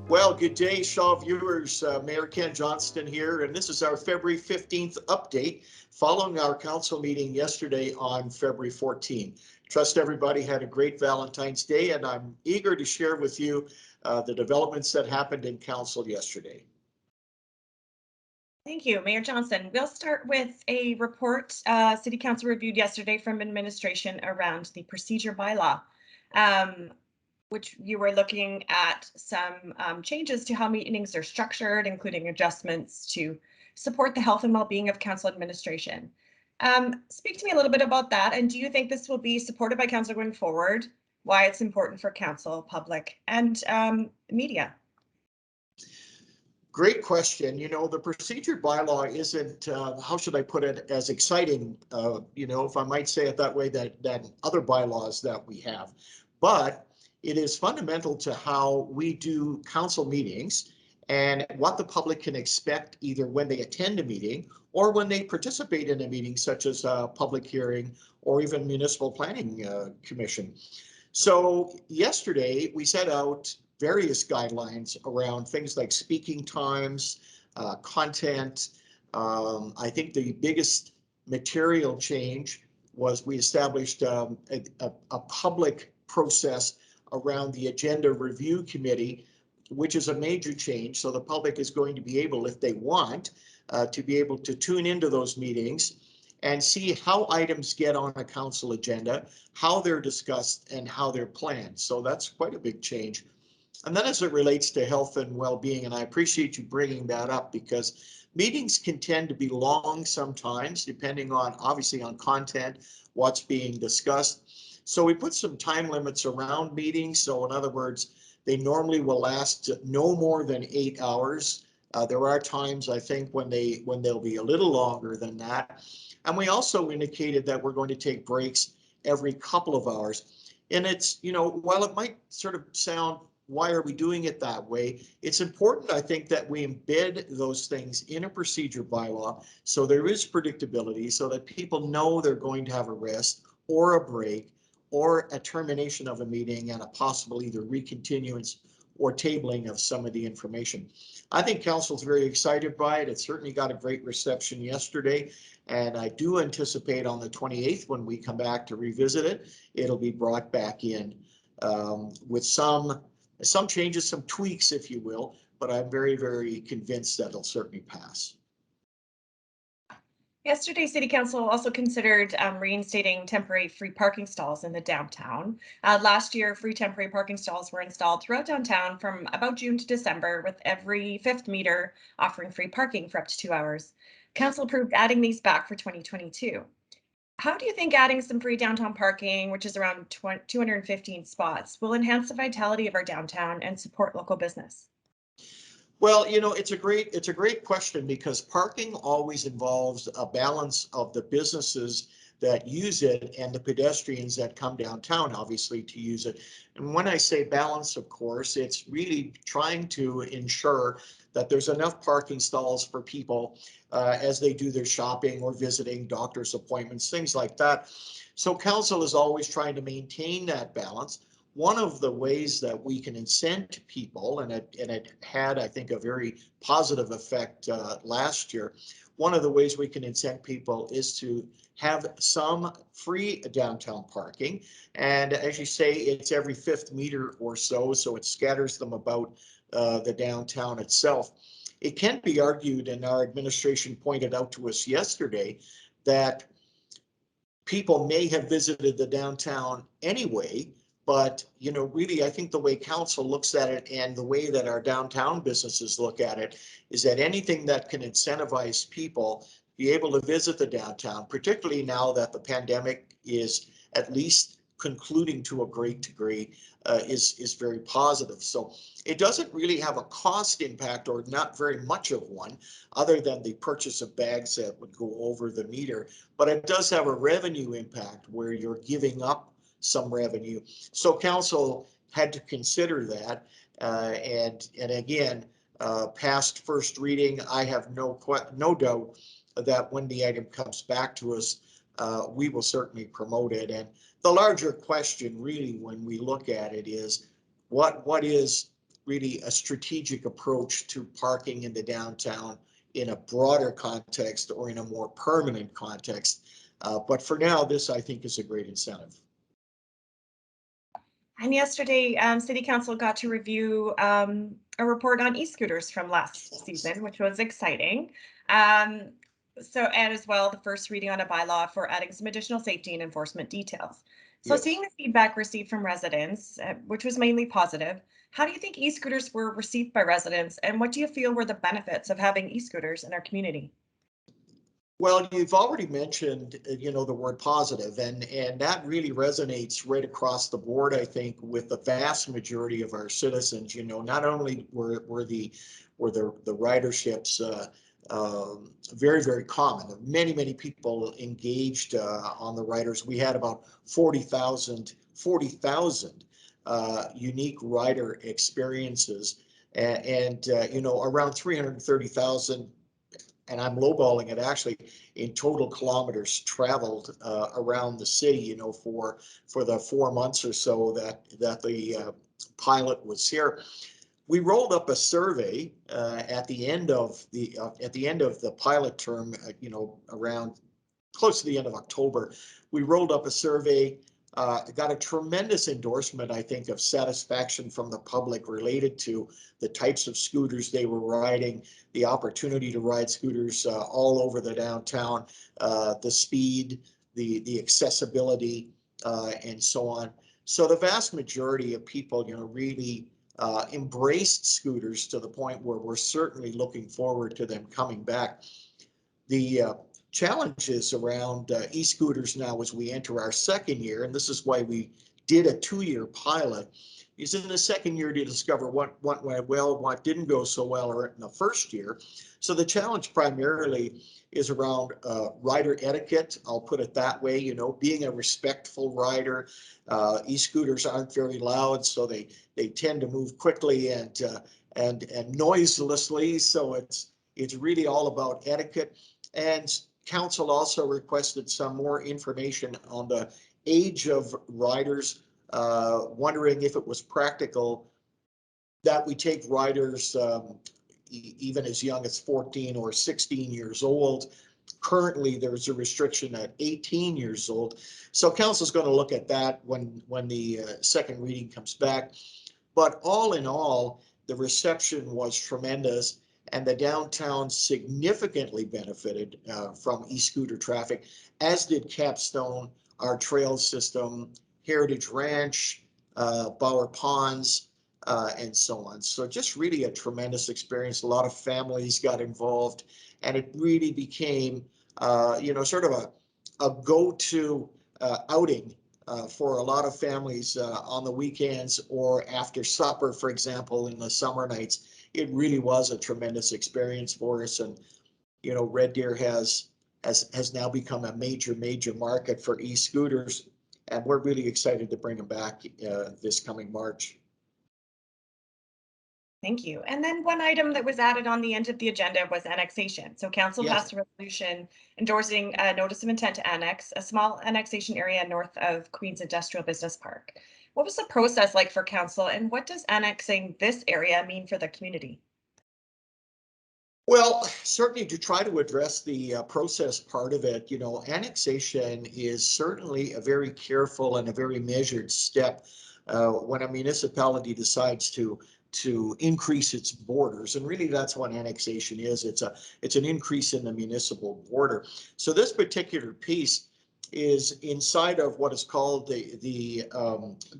Well, good day, Shaw viewers. Mayor Ken Johnston here, and this is our February 15th update following our council meeting yesterday on February 14th. Trust everybody had a great Valentine's Day, and I'm eager to share with you the developments that happened in council yesterday. Thank you, Mayor Johnston. We'll start with a report City Council reviewed yesterday from administration around the procedure bylaw. Which you were looking at some changes to how meetings are structured, including adjustments to support the health and well-being of council administration. Speak to me a little bit about that, and do you think this will be supported by council going forward? Why it's important for council, public, and media? Great question. You know, the procedure bylaw isn't, how should I put it, as exciting, if I might say it that way, that other bylaws that we have. But it is fundamental to how we do council meetings and what the public can expect either when they attend a meeting or when they participate in a meeting, such as a public hearing or even municipal planning commission. So yesterday we set out various guidelines around things like speaking times, content. I think the biggest material change was we established a public process around the agenda review committee, which is a major change. So the public is going to be able, if they want, to be able to tune into those meetings and see how items get on a council agenda, how they're discussed, and how they're planned. So that's quite a big change. And then as it relates to health and well-being, and I appreciate you bringing that up because meetings can tend to be long sometimes, depending on, obviously, on content, what's being discussed. So we put some time limits around meetings. So in other words, they normally will last no more than 8 hours. There are times, I think, when they'll be a little longer than that. And we also indicated that we're going to take breaks every couple of hours. And it's, while it might sort of sound, why are we doing it that way? It's important, I think, that we embed those things in a procedure bylaw so there is predictability, so that people know they're going to have a rest or a break or a termination of a meeting and a possible either recontinuance or tabling of some of the information. I think council's very excited by it. It certainly got a great reception yesterday, and I do anticipate on the 28th, when we come back to revisit it, it'll be brought back in with some changes, some tweaks, if you will, but I'm very, very convinced that it'll certainly pass. Yesterday, City Council also considered reinstating temporary free parking stalls in the downtown. Last year, free temporary parking stalls were installed throughout downtown from about June to December, with every fifth meter offering free parking for up to 2 hours. Council approved adding these back for 2022. How do you think adding some free downtown parking, which is around 215 spots, will enhance the vitality of our downtown and support local business? Well, it's a great question, because parking always involves a balance of the businesses that use it and the pedestrians that come downtown, obviously, to use it. And when I say balance, of course, it's really trying to ensure that there's enough parking stalls for people as they do their shopping or visiting, doctor's appointments, things like that. So council is always trying to maintain that balance. One of the ways that we can incent people, and it had, I think, a very positive effect last year. One of the ways we can incent people is to have some free downtown parking. And as you say, it's every fifth meter or so it scatters them about the downtown itself. It can be argued, and our administration pointed out to us yesterday, that people may have visited the downtown anyway, but really, I think the way council looks at it and the way that our downtown businesses look at it is that anything that can incentivize people be able to visit the downtown, particularly now that the pandemic is at least concluding to a great degree, is very positive. So it doesn't really have a cost impact, or not very much of one, other than the purchase of bags that would go over the meter. But it does have a revenue impact where you're giving up some revenue. So council had to consider that. And again, past first reading, I have no doubt that when the item comes back to us, we will certainly promote it. And the larger question, really, when we look at it, is what is really a strategic approach to parking in the downtown in a broader context or in a more permanent context. But for now, this I think is a great incentive. And yesterday, City Council got to review a report on e-scooters from last season, which was exciting. And as well, the first reading on a bylaw for adding some additional safety and enforcement details. So Yes. seeing the feedback received from residents, which was mainly positive, how do you think e-scooters were received by residents, and what do you feel were the benefits of having e-scooters in our community? Well, you've already mentioned, the word positive, and that really resonates right across the board, I think, with the vast majority of our citizens. Not only were the riderships very, very common. Many people engaged on the riders. We had about 40,000 unique rider experiences, and around 330,000, and I'm lowballing it actually, in total kilometers traveled around the city, for the 4 months or so that the pilot was here. We rolled up a survey at the end of the pilot term, around close to the end of October. We rolled up a survey, got a tremendous endorsement, I think, of satisfaction from the public related to the types of scooters they were riding, the opportunity to ride scooters all over the downtown, the speed, the accessibility, and so on. So the vast majority of people, really embraced scooters to the point where we're certainly looking forward to them coming back. The challenges around e-scooters now as we enter our second year, and this is why we did a 2-year pilot, is in the second year to discover what went well, what didn't go so well or in the first year. So the challenge primarily is around rider etiquette. I'll put it that way, being a respectful rider. E-scooters aren't very loud, so they tend to move quickly and noiselessly. So it's really all about etiquette. And council also requested some more information on the age of riders, wondering if it was practical that we take riders even as young as 14 or 16 years old. Currently, there's a restriction at 18 years old. So council's going to look at that when the second reading comes back. But all in all, the reception was tremendous, and the downtown significantly benefited from e-scooter traffic, as did Capstone, our trail system, Heritage Ranch, Bower Ponds, and so on. So just really a tremendous experience. A lot of families got involved, and it really became, sort of a go-to outing for a lot of families on the weekends or after supper, for example, in the summer nights. It really was a tremendous experience for us. And, Red Deer has now become a major market for e-scooters. And we're really excited to bring them back this coming March. Thank you. And then one item that was added on the end of the agenda was annexation. So council passed a resolution endorsing a notice of intent to annex a small annexation area north of Queens Industrial Business Park. What was the process like for council, and what does annexing this area mean for the community? Well, certainly to try to address the process part of it, annexation is certainly a very careful and a very measured step when a municipality decides to increase its borders. And really that's what annexation is. It's an increase in the municipal border. So this particular piece is inside of what is called the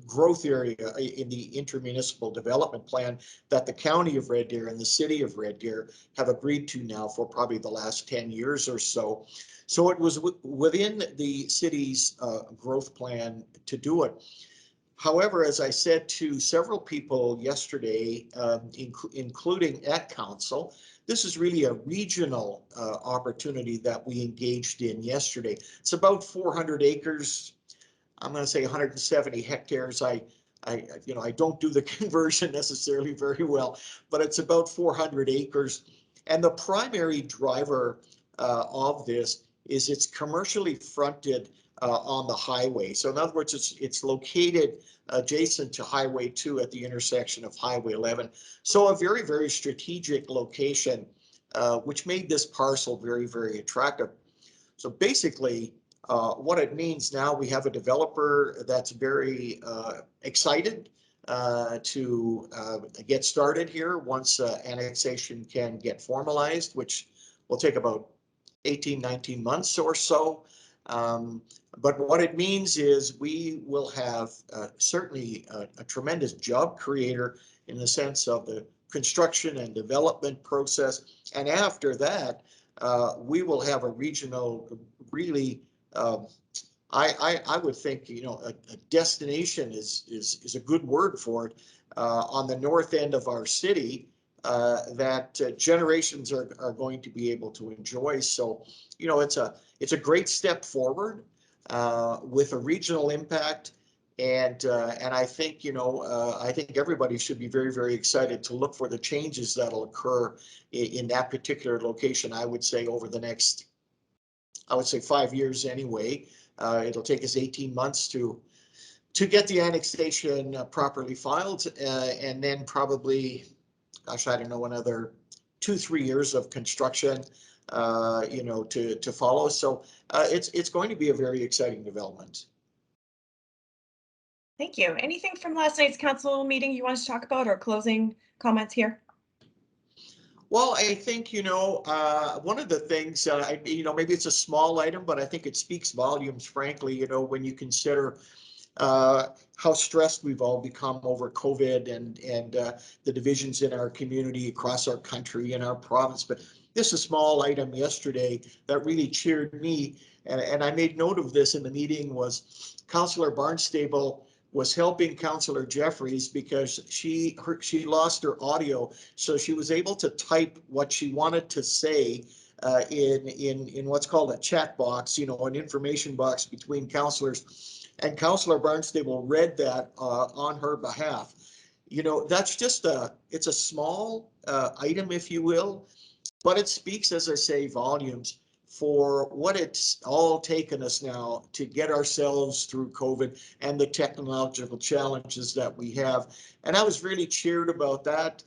growth area in the intermunicipal development plan that the county of Red Deer and the city of Red Deer have agreed to now for probably the last 10 years or so. So it was within the city's growth plan to do it. However, as I said to several people yesterday, including at council, this is really a regional opportunity that we engaged in yesterday. It's about 400 acres. I'm going to say 170 hectares. I don't do the conversion necessarily very well, but it's about 400 acres. And the primary driver of this is it's commercially fronted on the highway. So in other words, it's located adjacent to Highway 2 at the intersection of Highway 11. So a very, very strategic location, which made this parcel very, very attractive. So basically, what it means now, we have a developer that's very excited to get started here once annexation can get formalized, which will take about 18, 19 months or so. But what it means is we will have certainly a tremendous job creator in the sense of the construction and development process. And after that, we will have a regional, really, I would think, you know, a destination is a good word for it, on the north end of our city, that generations are going to be able to enjoy. So, you know, it's a great step forward with a regional impact. And I think, you know, I think everybody should be very, very excited to look for the changes that'll occur in that particular location. I would say over the next, I would say 5 years anyway. It'll take us 18 months to get the annexation properly filed, and then probably, gosh, I don't know, another 2-3 years of construction, you know, to follow. So it's going to be a very exciting development. Thank you. Anything from last night's council meeting you want to talk about, or closing comments here? Well, I think, you know, one of the things, you know, maybe it's a small item, but I think it speaks volumes, frankly, you know, when you consider how stressed we've all become over COVID and the divisions in our community, across our country, in our province. But this is a small item yesterday that really cheered me, and I made note of this in the meeting, was Councillor Barnstable was helping Councillor Jeffries because she lost her audio, so she was able to type what she wanted to say in what's called a chat box, you know, an information box between councillors, and Councillor Barnstable read that on her behalf. You know, that's just it's a small item, if you will, but it speaks, as I say, volumes for what it's all taken us now to get ourselves through COVID and the technological challenges that we have. And I was really cheered about that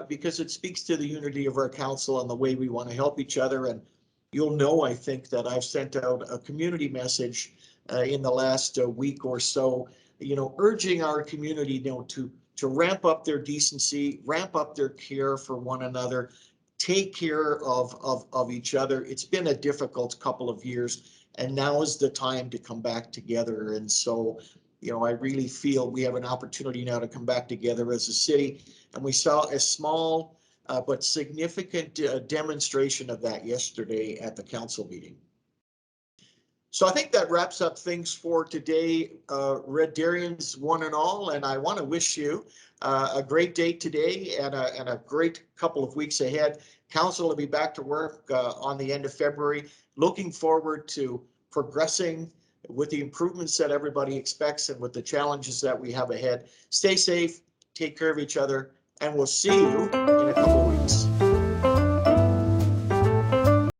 because it speaks to the unity of our council and the way we want to help each other. And you'll know, I think, that I've sent out a community message in the last week or so, you know, urging our community, you know, to ramp up their decency, ramp up their care for one another, take care of each other. It's been a difficult couple of years, and now is the time to come back together. And so, you know, I really feel we have an opportunity now to come back together as a city. And we saw a small but significant demonstration of that yesterday at the council meeting. So I think that wraps up things for today, Red Darians one and all, and I want to wish you a great day today and a great couple of weeks ahead. Council will be back to work on the end of February. Looking forward to progressing with the improvements that everybody expects and with the challenges that we have ahead. Stay safe, take care of each other, and we'll see you in a couple of weeks.